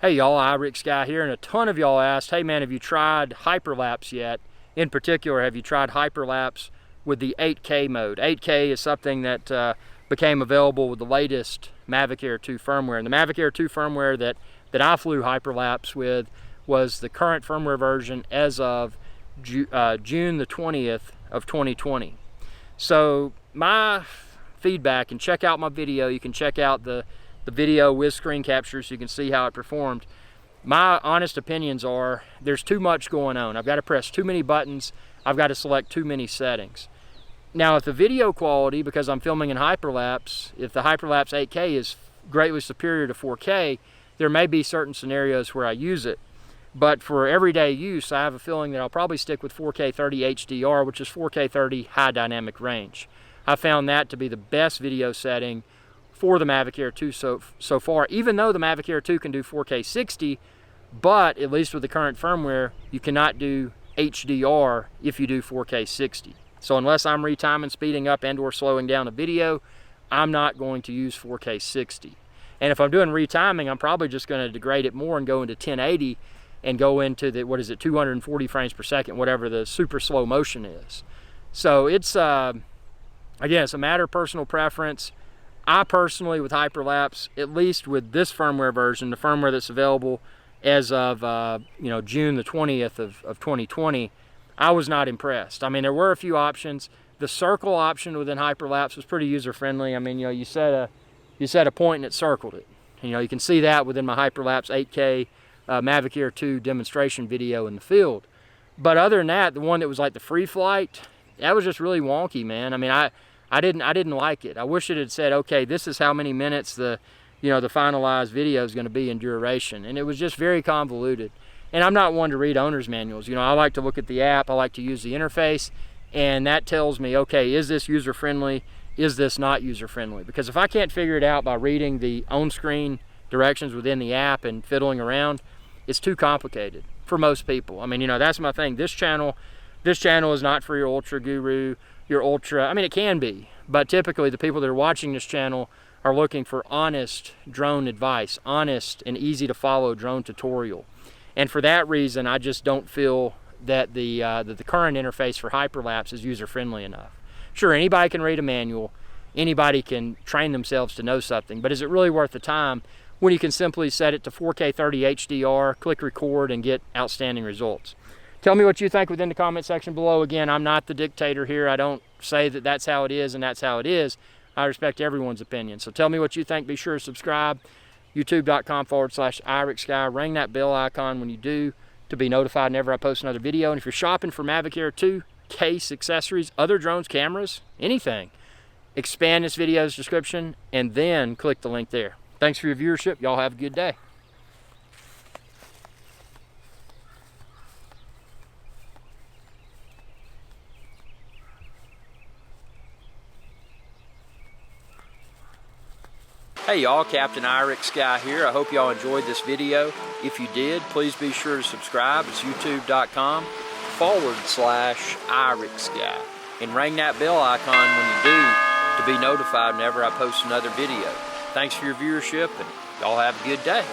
Hey y'all, Irix Guy here, and a ton of y'all asked, hey man, have you tried Hyperlapse yet? In particular, have you tried Hyperlapse with the 8K mode? 8K is something that became available with the latest Mavic Air 2 firmware. And the Mavic Air 2 firmware that I flew Hyperlapse with was the current firmware version as of June the 20th of 2020. So my feedback, and check out my video, you can check out the video with screen capture so you can see how it performed. My honest opinions are there's too much going on. I've got to press too many buttons. I've got to select too many settings. Now, if the video quality, because I'm filming in Hyperlapse, if the Hyperlapse 8K is greatly superior to 4K, there may be certain scenarios where I use it. But for everyday use, I have a feeling that I'll probably stick with 4K 30 HDR, which is 4K 30 high dynamic range. I found that to be the best video setting for the Mavic Air 2 so far, even though the Mavic Air 2 can do 4K 60, but at least with the current firmware, you cannot do HDR if you do 4K 60. So unless I'm retiming, speeding up, and or slowing down a video, I'm not going to use 4K 60. And if I'm doing retiming, I'm probably just going to degrade it more and go into 1080 and go into the, 240 frames per second, whatever the super slow motion is. So it's, again, it's a matter of personal preference. I personally, with Hyperlapse, at least with this firmware version, the firmware that's available as of June the 20th of 2020, I was not impressed. I mean, there were a few options. The circle option within Hyperlapse was pretty user-friendly. I mean, you set a point and it circled it. You can see that within my Hyperlapse 8K Mavic Air 2 demonstration video in the field. But other than that, the one that was like the free flight, that was just really wonky, man. I mean, I didn't like it. I wish it had said, okay, this is how many minutes the finalized video is going to be in duration. And it was just very convoluted. And I'm not one to read owner's manuals. I like to look at the app, I like to use the interface, and that tells me, okay, is this user-friendly? Is this not user-friendly? Because if I can't figure it out by reading the on-screen directions within the app and fiddling around, it's too complicated for most people. I mean, that's my thing. This channel is not for your ultra guru, your ultra, I mean, it can be, but typically the people that are watching this channel are looking for honest drone advice, honest and easy to follow drone tutorial. And for that reason, I just don't feel that the current interface for Hyperlapse is user-friendly enough. Sure, anybody can read a manual, anybody can train themselves to know something, but is it really worth the time when you can simply set it to 4K 30 HDR, click record, and get outstanding results? Tell me what you think within the comment section below. Again, I'm not the dictator here. I don't say that that's how it is and that's how it is. I respect everyone's opinion. So tell me what you think. Be sure to subscribe. YouTube.com/IrixGuy. Ring that bell icon when you do to be notified whenever I post another video. And if you're shopping for Mavic Air 2, case, accessories, other drones, cameras, anything, expand this video's description and then click the link there. Thanks for your viewership. Y'all have a good day. Hey y'all, Captain Irix Guy here. I hope y'all enjoyed this video. If you did, please be sure to subscribe. It's youtube.com/Irix Guy. And ring that bell icon when you do to be notified whenever I post another video. Thanks for your viewership, and y'all have a good day.